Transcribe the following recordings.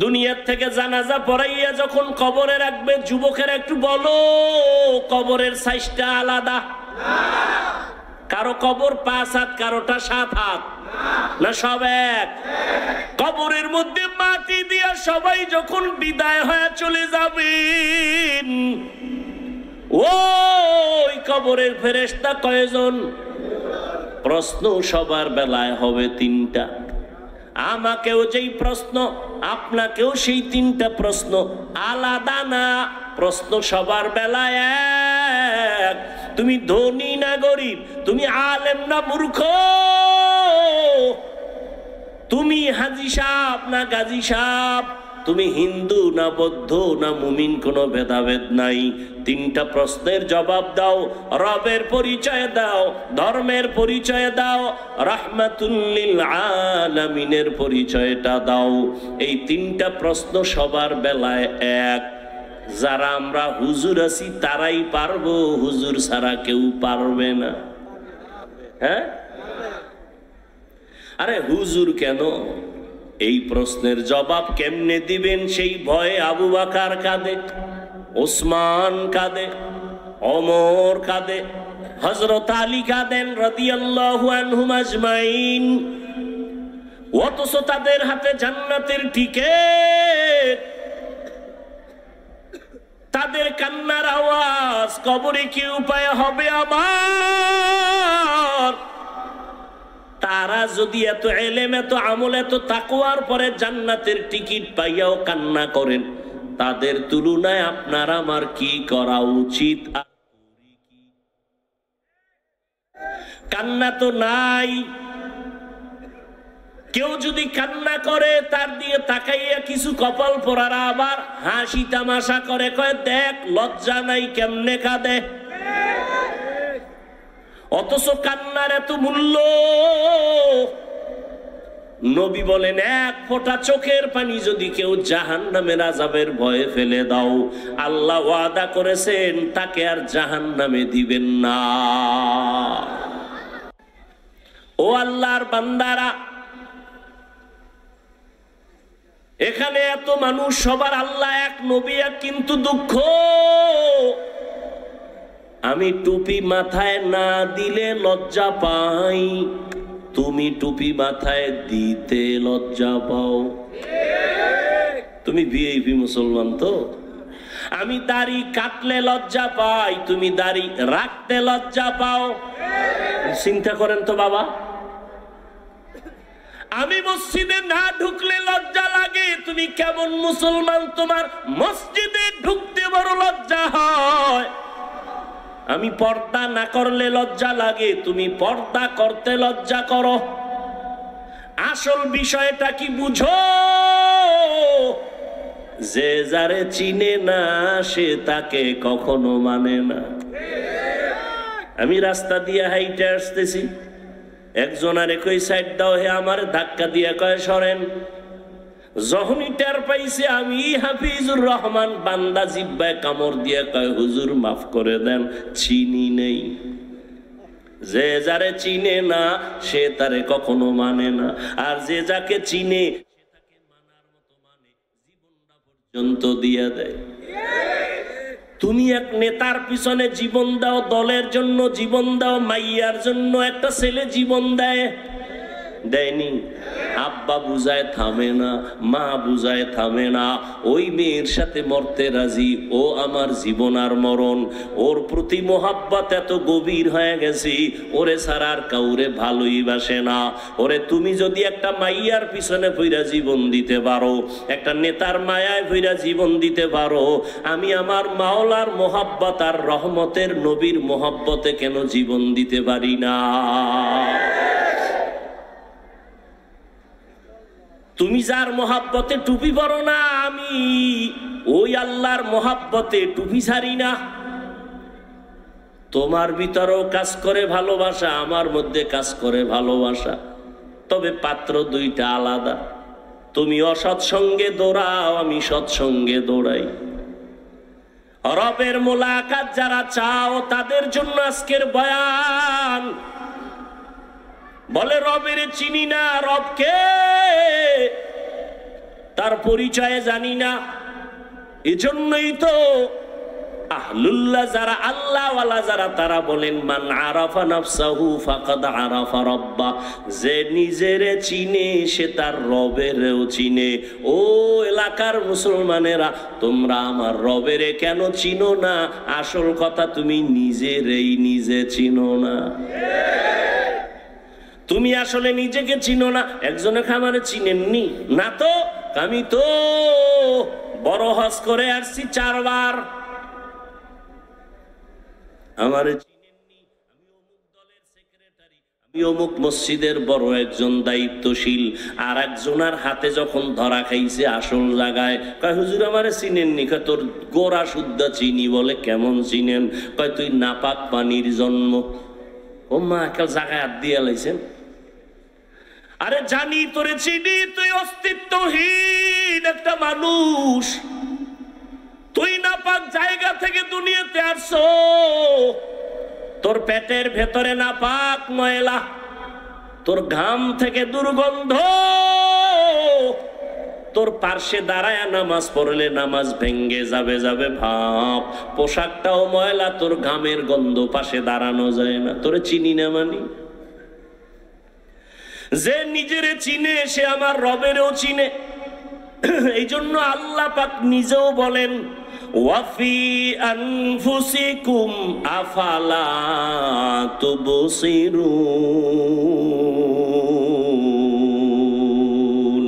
দুনিয়ার থেকে জানাজা পড়াইয়া যখন কবরে রাখবে, যুবকের একটু বলো কবরের সাইজটা আলাদা? কারো কবর 5 হাত, কারোটা 7 হাত, না সব এক? কবরের মধ্যে মাটি দিয়া সবাই যখন বিদায় হয়ে চলে যাবেন, ওই কবরের ফেরেশতা কয়জন? প্রশ্ন সবার বেলায় হবে 3টা। আমাকেও যেই প্রশ্ন, আপনাকেও সেই 3টা প্রশ্ন, আলাদা না। প্রশ্ন সবার বেলায় এক। তুমি ধনী না গরিব, তুমি আলেম না মূর্খ, তুমি হাজি সাহেব না গাজী সাহেব, তুমি হিন্দু না বৌদ্ধ না মুমিন, কোনো ভেদাভেদ নাই। 3টা প্রশ্নের জবাব দাও। রবের পরিচয় দাও, ধর্মের পরিচয় দাও, রাহমাতুল লিল আলামিনের পরিচয়টা দাও। এই 3টা প্রশ্ন সবার বেলায় এক। যারা আমরা হুজুর আছি তারাই পারবো, হুজুর ছাড়া কেউ পারবে না। হ্যাঁ, আরে হুজুর কেন? এই প্রশ্নের জবাব কেমনে দিবেন সেই ভয়ে আবু বকর কাঁদে, ওসমান কাঁদে, ওমর কাঁদে, হযরত আলী কাঁদেন রাদিয়াল্লাহু আনহুম আজমাইন। অথচ তাদের হাতে জান্নাতের টিকেট। তাদের কান্নার আওয়াজ কবরে কি উপায় হবে আমার? তারা যদি এত এলেম, এত আমল, এত তাকওয়ার পরে জান্নাতের টিকিট পাইয়াও কান্না করেন, তাদের তুলনায় আপনার আমার কি করা উচিত? কান্না তো নাই। কেউ যদি কান্না করে, তার দিয়ে তাকাইয়া কিছু কপাল পোড়ারা আবার হাসি তামাশা করে, কয় দেখ লজ্জা নাই কেমনে কাঁদে। অথচ কান্নার এত মূল্য। নবী বলেন, 1 ফোঁটা চোখের পানি যদি কেউ জাহান্নামের আযাবের ভয়ে ফেলে দাও, আল্লাহ ওয়াদা করেছেন তাকে আর জাহান্নামে দিবেন না। ও আল্লাহর বান্দারা, এখানে এত মানুষ, সবার আল্লাহ এক, নবী এক, কিন্তু দুঃখ আমি টুপি মাথায় না দিলে লজ্জা পাই, তুমি টুপি মাথায় দিতে লজ্জা পাও। তুমি ভিআইপি মুসলমান তো। আমি দাড়ি কাটলে লজ্জা পাই, তুমি দাড়ি রাখতে লজ্জা পাও। চিন্তা করেন তো বাবা। আমি মসজিদে না ঢুকলে লজ্জা লাগে, তুমি কেমন মুসলমান? তোমার মসজিদে ঢুকতে বড় লজ্জা হয়। আমি পর্দা না করলে লজ্জা লাগে, তুমি পর্দা করতে লজ্জা করো। আসল বিষয়টা কি বুঝো? যে যারে চিনে না সে তাকে কখনো মানে না। আমি রাস্তা দিয়ে হাইটে আসতেছি, একজন আর একই সাইড দাও, হে আমার ধাক্কা দিয়ে কয় সরেন। যখনই টের পাইছে আমি হাফিজুর রহমান, বান্দা জিব্বায় কামড় দিয়ে কয় হুজুর মাফ করে দেন, চিনি নেই। যে যারে চিনে না সে তারে কখনো মানে না, আর যে যাকে চিনে সে তাকে মানার মতো মানে, জীবনটা পর্যন্ত দিয়ে দেয়। তুমি এক নেতার পিছনে জীবন দাও, দলের জন্য জীবন দাও, মাইয়ার জন্য একটা ছেলে জীবন দেয়, দেয়নি? আব্বা বুঝায় থামে না, মা বুঝায় থামে না, ওই মেয়ের সাথে মরতে রাজি, ও আমার জীবন আর মরণ। ওর প্রতি মোহাব্বত এত গভীর হয়ে গেছি, ওরে ছাড়া আর কাউরে ভালোই বাসে না। ওরে তুমি যদি একটা মাইয়ার পিছনে পইরা জীবন দিতে পারো, একটা নেতার মায়ায় পইরা জীবন দিতে পারো, আমি আমার মাওলার মোহাব্বত আর রহমতের নবীর মোহাব্বতে কেন জীবন দিতে পারি না? তুমি যার মোহাব্বতে টুপি পরো না, আমি ওই আল্লাহর মোহাব্বতে টুপি ছাড়ি না। তোমার ভিতরেও কাজ করে ভালোবাসা, আমার মধ্যে কাজ করে ভালোবাসা, তবে পাত্র 2টা আলাদা। তুমি অসৎসঙ্গে দৌড়াও, আমি সৎসঙ্গে দৌড়াই। রবের মোলাকাত যারা চাও তাদের জন্য আজকের বয়ান। বলে রবের চিনি না, রবকে তার পরিচয় জানি না। এজন্যই তো আহলুল্লাহ যারা, আল্লাহওয়ালা যারা, তারা বলেন মান আরাফা নাফসাহু ফাকাদ আরাফা রাব্বা, যে নিজেরে চিনে সে তার রবেরও চিনে। ও এলাকার মুসলমানেরা, তোমরা আমার রবেরে কেন চিনো না? আসল কথা, তুমি নিজেরেই নিজে চিনো না। তুমি আসলে নিজেকে চিনো না। একজনে খামারে চিনেননি না তো? আমি তো বড় হজ করে আসছি 4 বার, আমারে চিনেননি। আমি অমুক দলের সেক্রেটারি, আমি অমুক মসজিদের বড় একজন দায়িত্বশীল। আর একজনের হাতে যখন ধরা খাইছে আসল জায়গায়, কয় হুজুর আমারে চিনেননি। কয় তোর গোড়া শুদ্ধ চিনি। বলে কেমন চিনেন? কয় তুই নাপাক পানির জন্ম। ও মা, একাল জায়গায় হাত দিয়ে লাইছেন। আরে জানি তোরে চিনি, তুই অস্তিত্বহীন একটা মানুষ। তুই নাপাক জায়গা থেকে দুনিয়াতে আসছো। তোর পেটের ভেতরে নাপাক ময়লা, তোর ঘাম থেকে দুর্গন্ধ, তোর পার্শ্বে দাঁড়ায় নামাজ পড়লে নামাজ ভেঙ্গে যাবে যাবে ভাব। পোশাকটাও ময়লা, তোর ঘামের গন্ধ, পাশে দাঁড়ানো যায় না। তোরে চিনি না মানি? যে নিজেরে চিনে সে আমার রবেরও চিনে। এই জন্য আল্লাহ পাক নিজেও বলেন ওয়াফি আনফুসিকুম আফালা তুবসিরুন।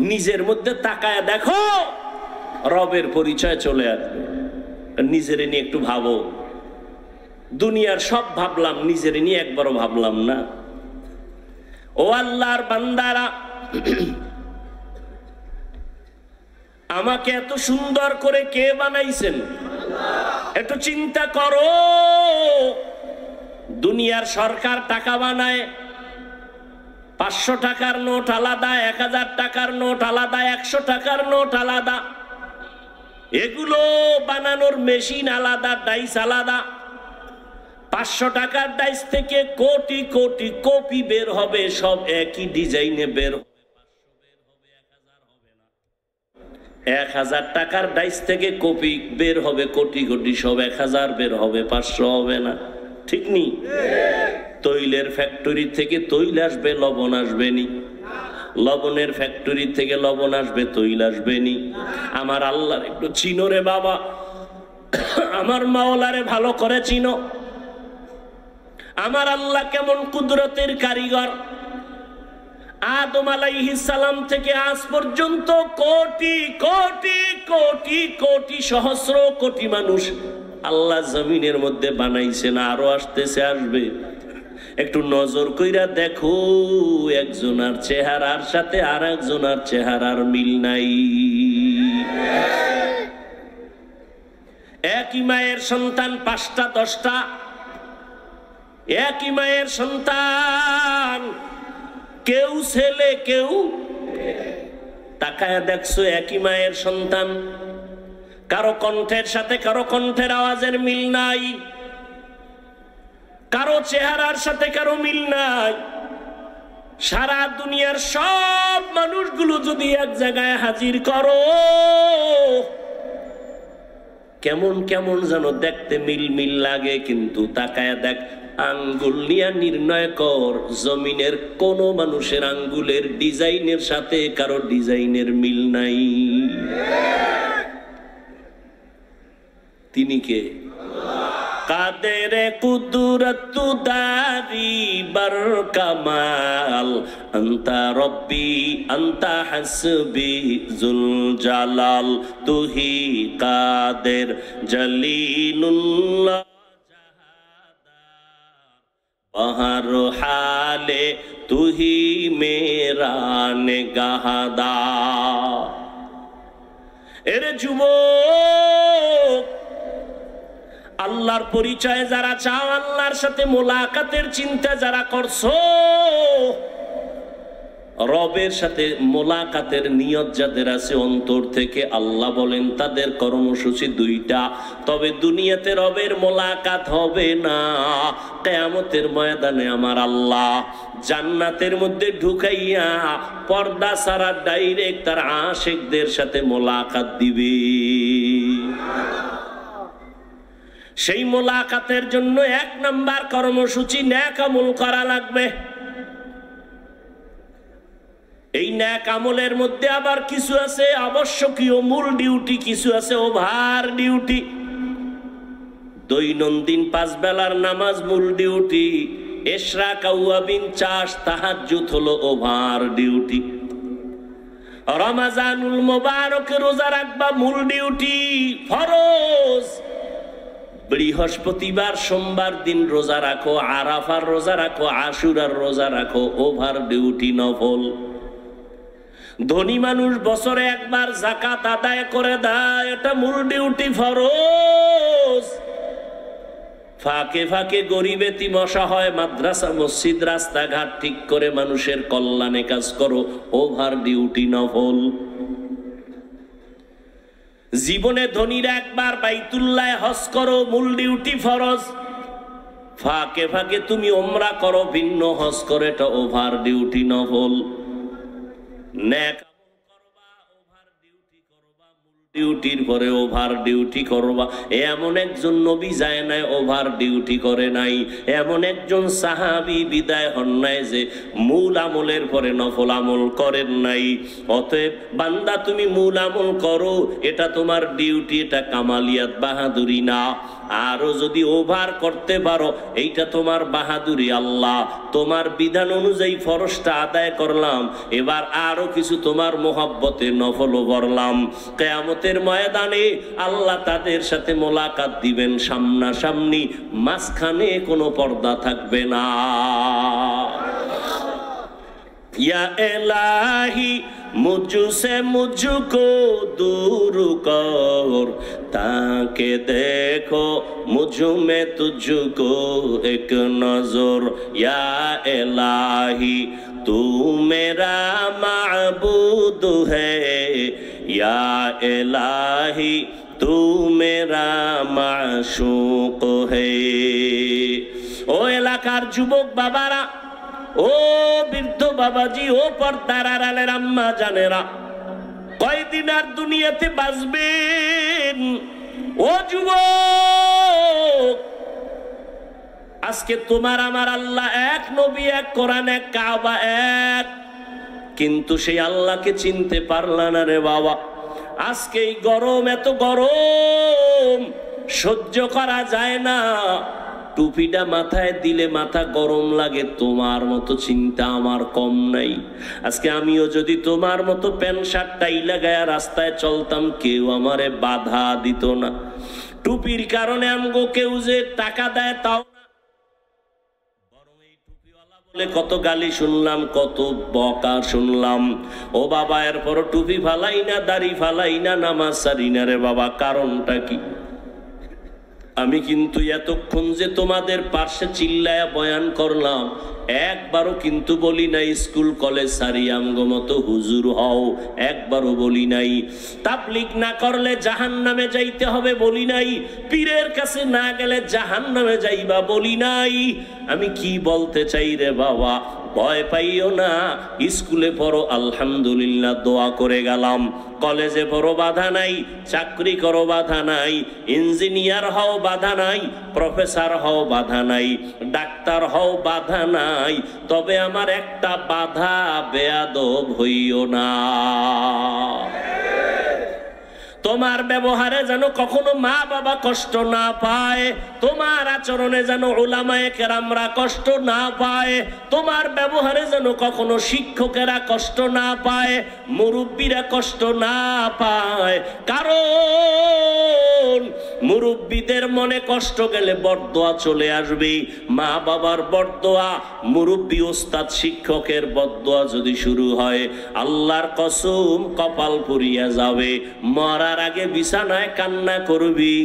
নিজের মধ্যে তাকায় দেখো, রবের পরিচয় চলে আসবে। নিজেরে নিয়ে একটু ভাবো। দুনিয়ার সব ভাবলাম, নিজের নিয়ে একবারও ভাবলাম না। ও আল্লাহর বান্দারা, আমাকে এত সুন্দর করে কে বানাইছেন? একটু চিন্তা করো। দুনিয়ার সরকার টাকা বানায়, 500 টাকার নোট আলাদা, 1000 টাকার নোট আলাদা, 100 টাকার নোট আলাদা। এগুলো বানানোর মেশিন আলাদা, ডাইস আলাদা। 500 টাকার ডাইস থেকে কোটি কোটি কপি বের হবে, সব একই ডিজাইনে বের হবে। 1000 টাকার ডাইস থেকে কপি বের হবে কোটি কোটি, সব 1000 বের হবে, 500 হবে না। ঠিক নি? তৈলের ফ্যাক্টরি থেকে তৈল আসবে, লবণ আসবে নি? লবণের ফ্যাক্টরি থেকে লবণ আসবে, তৈল আসবে নি? আমার আল্লাহর একটু চিনো রে বাবা, আমার মাওলারে ভালো করে চিনো। আমার আল্লাহ কেমন কুদরতের কারিগর। আদম আলাইহিস সালাম থেকে আজ পর্যন্ত কোটি কোটি কোটি কোটি সহস্র কোটি মানুষ আল্লাহ জমিনের মধ্যে বানাইছেন, আরো আসতেছে, আসবে। একটু নজর কইরা দেখো, একজনের চেহারার সাথে আর একজনের চেহারার মিল নাই। একই মায়ের সন্তান 5টা 10টা, একই মায়ের সন্তান, কেউ ছেলে কেউ। তাকায়া দেখছো একই মায়ের সন্তান, কারো কণ্ঠের সাথে কারো কণ্ঠের আওয়াজের মিল নাই, কারো চেহারার সাথে কারো মিল নাই। সারা দুনিয়ার সব মানুষগুলো যদি এক জায়গায় হাজির করো, কেমন কেমন যেন দেখতে মিল মিল লাগে। কিন্তু তাকায়া দেখ, আঙ্গুল নিয়ে নির্ণয় কর, জমিনের কোন মানুষের আঙ্গুলের ডিজাইনের সাথে কারো ডিজাইনের মিল নাই। তিনি কে? কাদের কুদরত দারি বার কামাল, আন্তা রব্বি আন্তা হাসবি জুল জালাল, তুহি কাদের জলিলুল্লাহ বাহার হালে, তুহি মেরা নেগাহদা। এরে যুবক, আল্লাহর পরিচয় যারা চাও, আল্লাহর সাথে মোলাকাতের চিন্তা যারা করছো, রবের সাথে মোলাকাতের নিয়ত যাদের আছে অন্তর থেকে, আল্লাহ বলেন তাদের কর্মসূচি দুইটা। তবে দুনিয়াতে রবের মোলাকাত হবে না, কিয়ামতের ময়দানে আমার আল্লাহ জান্নাতের মধ্যে ঢুকাইয়া পর্দা ছাড়া ডাইরেক্ট তার আশিকদের সাথে মোলাকাত দিবে। সেই মোলাকাতের জন্য 1 নাম্বার কর্মসূচি নেক আমল করা লাগবে। এই নেক আমলের মধ্যে আবার কিছু আছে আবশ্যকীয় মূল ডিউটি, কিছু আছে ওভার ডিউটি। দৈনন্দিন 5 বেলার নামাজ মূল ডিউটি, ইশরাক আওয়াবিন চাষ তাহাজ্জুদ হলো ওভার ডিউটি। রমজানুল মুবারক রোজা রাখবা মূল ডিউটি, ফরজ। বৃহস্পতিবার সোমবার দিন রোজা রাখো, আরাফার রোজা রাখো, আশুরার রোজা রাখো, ওভার ডিউটি নফল। ধনী মানুষ বছরে একবার যাকাত আদায় করে দেয়, এটা মূল ডিউটি, ফরজ। ফাঁকে ফাঁকে গরিব এতিম অসহায় মাদ্রাসা মসজিদ রাস্তাঘাট ঠিক করে মানুষের কল্যাণে কাজ করো, ওভার ডিউটি নফল। জীবনে ধনীরা একবার বাইতুল্লাহ হজ করো, মূল ডিউটি ফরজ। ফাঁকে ফাঁকে তুমি ওমরা করো, ভিন্ন হজ করে, এটা ওভার ডিউটি নফল। নেক আমল করবা, ওভার ডিউটি করবা, মূল ডিউটির পরে ওভার ডিউটি করবা। এমন একজন নবী যায় নাই ওভার ডিউটি করে নাই, এমন একজন সাহাবী বিদায় হন নাই যে মূল আমলের পরে নফল আমল করেন নাই। অতএব বান্দা তুমি মূল আমল করো, এটা তোমার ডিউটি, এটা কামালিয়াত বাহাদুরি না। আরো যদি ওভার করতে পারো এইটা তোমার বাহাদুরি। আল্লাহ তোমার বিধান অনুযায়ী ফরজটা আদায় করলাম, এবার আরো কিছু তোমার মোহাব্বতে নফলও করলাম। কিয়ামতের ময়দানে আল্লাহ তাদের সাথে মোলাকাত দিবেন সামনাসামনি, মাঝখানে কোনো পর্দা থাকবে না। या इलाही मुझसे मुझको दूर कर, ताकि देखो मुझ में तुझको एक नजर। या इलाही तू मेरा माबूद है, या इलाही तू मेरा माशूक है। ओ এলাকার যুবক বাবারা, ও বৃদ্ধ বাবাজি, ও পর্দার আড়ালের আম্মা জানেরা, কয়দিন আর দুনিয়াতে বাঁচবেন? ও যুবক, আজকে তোমার আমার আল্লাহ এক, নবী এক, কোরআন এক, কাবা এক, কিন্তু সেই আল্লাহকে চিনতে পারলা না রে বাবা। আজকে এই গরম, এত গরম সহ্য করা যায় না। টুপিটা মাথায় দিলে মাথা গরম লাগে, তোমার মতো চিন্তা আমার কম নাই। আজকে আমিও যদি তোমার মতো প্যান্ট শার্ট টাই লাগায়া রাস্তায় চলতাম, কেউ আমারে বাধা দিত না। টুপির কারণে আমগো কেউ যে টাকা দেয় তাও না, বরং এই টুপিওয়ালা বলে কত গালি শুনলাম, কত বকা শুনলাম। ও বাবা, এরপর টুপি ফালাই না, দাড়ি ফালাই না, নামাজ সারি না রে বাবা, কারণটা কি? আমি কিন্তু এতক্ষণ যে তোমাদের পাশে চিল্লায়া বয়ান করলাম, একবারও কিন্তু বলি নাই স্কুল কলেজ সারি আমগো মতো হুজুর হও, একবারও বলি নাই। তাবলীগ না করলে জাহান্নামে যাইতে হবে বলি নাই, পীরের কাছে না গেলে জাহান্নামে যাইবা বলি নাই। আমি কি বলতে চাই রে বাবা, ভয় পাইও না। স্কুলে পড়ো আলহামদুলিল্লাহ, দোয়া করে গেলাম। কলেজে পড়ো বাধা নাই, চাকরি করো বাধা নাই, ইঞ্জিনিয়ার হও বাধা নাই, প্রফেসর হও বাধা নাই, ডাক্তার হও বাধা নাই। তবে আমার একটা বাধা, বেয়াদব হইও না। তোমার ব্যবহারে যেন কখনো মা বাবা কষ্ট না পায়, তোমার আচরণে যেন উলামায়ে কেরামরা কষ্ট না পায়, তোমার ব্যবহারে যেন কখনো শিক্ষকেরা কষ্ট না পায়, মুরব্বীরা কষ্ট না পায়। কারণ শোন, মুরব্বীদের মনে কষ্ট গেলে বরদোয়া চলে আসবে। মা বাবার বরদোয়া, মুরব্বী ওস্তাদ শিক্ষকের বরদোয়া যদি শুরু হয়, আল্লাহর কসম কপাল পুড়িয়া যাবে। মরার আগে বিছানায় কান্না করবি,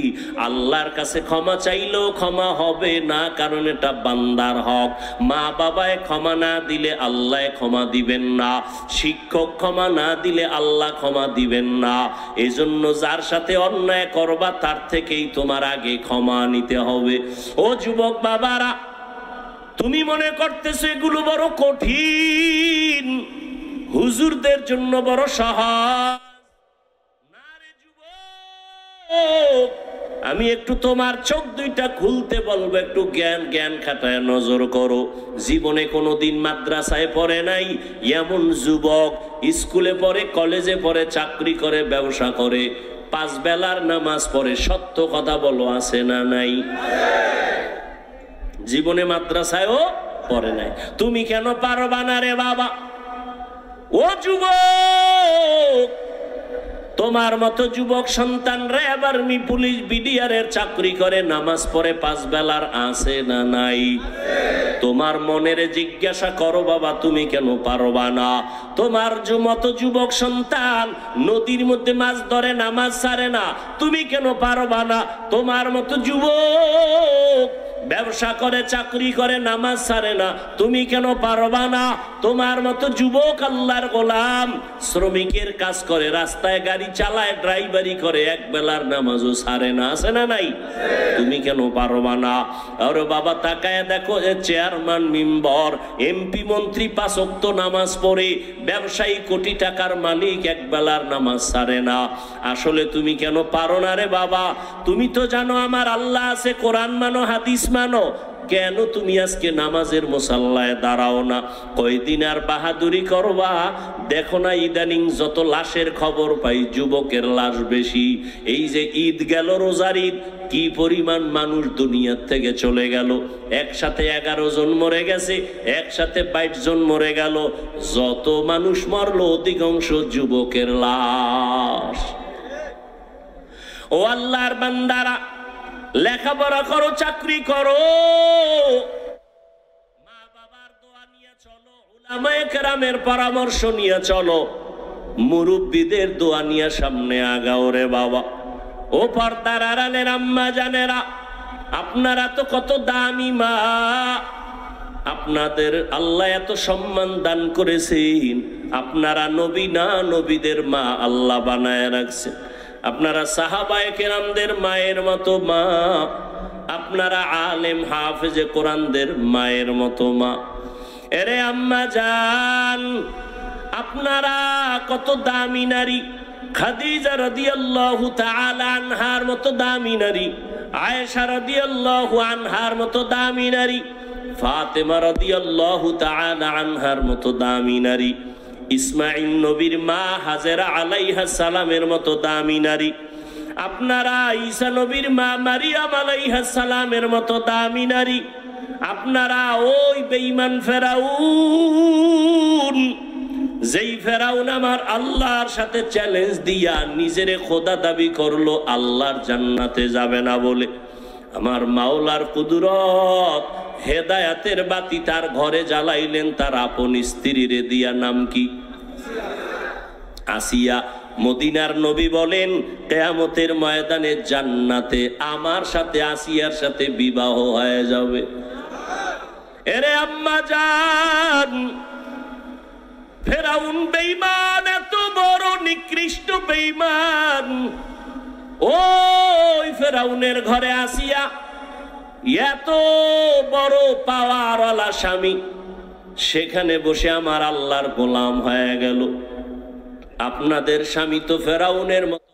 আল্লাহর কাছে ক্ষমা চাইলেও ক্ষমা হবে না, কারণ এটা বান্দার হক। মা বাবায় ক্ষমা না দিলে আল্লাহ ক্ষমা দিবেন না, শিক্ষক ক্ষমা না দিলে আল্লাহ ক্ষমা দিবেন না। এজন্য যার সাথে অন্যায় করবা তার থেকেই তোমার আগে ক্ষমা নিতে হবে। ও যুবক বাবারা, তুমি মনে করতেছো এগুলো বড় কঠিন, হুজুরদের জন্য বড় সহজ। না রে যুবক, আমি একটু তোমার চোখ দুইটা খুলতে বলবো, একটু জ্ঞান খাটায় নজর করো। জীবনে কোনোদিন মাদ্রাসায় পড়ে নাই এমন যুবক, স্কুলে পড়ে, কলেজে পড়ে, চাকরি করে, ব্যবসা করে, 5 বেলার নামাজ পড়ে, সত্য কথা বলো, আছে না নাই? জীবনে মাদ্রাসায়ও পড়ে নাই। তুমি কেন পারবা না রে বাবা? ও যুবক, তোমার মতো যুবক সন্তান র্যাব, আর্মি, পুলিশ, বিডিআরের চাকরি করে, নামাজ পড়ে, 5 বেলার, আছে না নাই? তোমার মনের জিজ্ঞাসা করো বাবা, তুমি কেন পারবা না? তোমার মতো যুবক সন্তান নদীর মধ্যে মাছ ধরে, নামাজ ছাড়ে না, তুমি কেন পারবা না? তোমার মতো যুবক ব্যবসা করে, চাকরি করে, নামাজ ছাড়ে না, তুমি কেন পারবা না? তোমার মতো যুবক আল্লাহর গোলাম, শ্রমিকের কাজ করে, রাস্তায় গাড়ি চালায়, ড্রাইভারি করে, 1 বেলার নামাজও ছাড়ে না, আছে না নাই? তুমি কেন পারবা না? আরে বাবা, তাকায় দেখো, চেয়ারম্যান, মেম্বার, এমপি, মন্ত্রী 5 ওয়াক্ত নামাজ পড়ে, ব্যবসায়ী, কোটি টাকার মালিক, 1 বেলার নামাজ ছাড়ে না। আসলে তুমি কেন পারো না রে বাবা? তুমি তো জানো আমার আল্লাহ আছে, কোরআন মানো, হাদিস মানো, কেন তুমি আজকে নামাজের মুসাল্লায় দাঁড়াও না? কয়দিন আর বাহাদুরি করবা? দেখো না ইদানিং যত লাশের খবর পাই, যুবকের লাশ বেশি। এই যে ঈদ গেল, রোজার ঈদ, কি পরিমাণ মানুষ দুনিয়ার থেকে চলে গেল। একসাথে 11 জন মরে গেছে, একসাথে 22 জন মরে গেল। যত মানুষ মরলো অধিকাংশ যুবকের লাশ। ও আল্লাহর বান্দারা, লেখাপড়া করো, চাকরি করো, মা বাবার দোয়া নিয়ে চলো, উলামায়ে কেরামের পরামর্শ নিয়ে চলো, মুরব্বীদের দোয়া নিয়ে সামনে আগাও রে বাবা। ও পর্দার আড়ালের আম্মা জানেরা, আপনারা তো কত দামি মা, আপনাদের আল্লাহ এত সম্মান দান করেছেন। আপনারা নবী না, নবীদের মা আল্লাহ বানায় রাখছে। আপনারা সাহাবায়ে কেরামদের মায়ের মতো মা, আপনারা আলেম হাফেজে কোরআনদের মায়ের মতো মা। এরে আম্মা জান, আপনারা কত দামি নারী। খাদিজা রাদিয়াল্লাহু তাআলা আনহার মতো দামি নারী, আয়েশা রাদিয়াল্লাহু আনহার মতো দামি নারী, ফাতেমা রাদিয়াল্লাহু তাআলা আনহার মতো দামি নারী, ইসমাইল নবীর মা হাজেরা আলাইহিস সালামের মতো দামি নারী, আপনারা ঈসা নবীর মা মারিয়াম আলাইহিস সালামের মতো দামি নারী, আপনারা ওই বেঈমান ফেরাউন, যেই ফেরাউন আমার আল্লাহর সাথে চ্যালেঞ্জ দিয়া নিজের খোদা দাবি করলো, আল্লাহর জান্নাতে যাবে না বলে, আমার মাওলার কুদরত হেদায়াতের বাতি তার ঘরে জ্বালাইলেন তার আপন স্ত্রীর দিয়া, নাম কি? আসিয়া। মদিনার নবী বলেন, কিয়ামতের ময়দানে জান্নাতে আমার সাথে আসিয়ার সাথে বিবাহ হয়ে যাবে। এরে আম্মা জান, ফেরাউন বেঈমান, এত বড় নিকৃষ্ট বেঈমান, ওই ফেরাউনের ঘরে আসিয়া এত বড় পাওয়ারওয়ালা স্বামী, সেখানে বসে আমার আল্লাহর গোলাম হয়ে গেল। আপনাদের স্বামী তো ফেরাউনের মতো।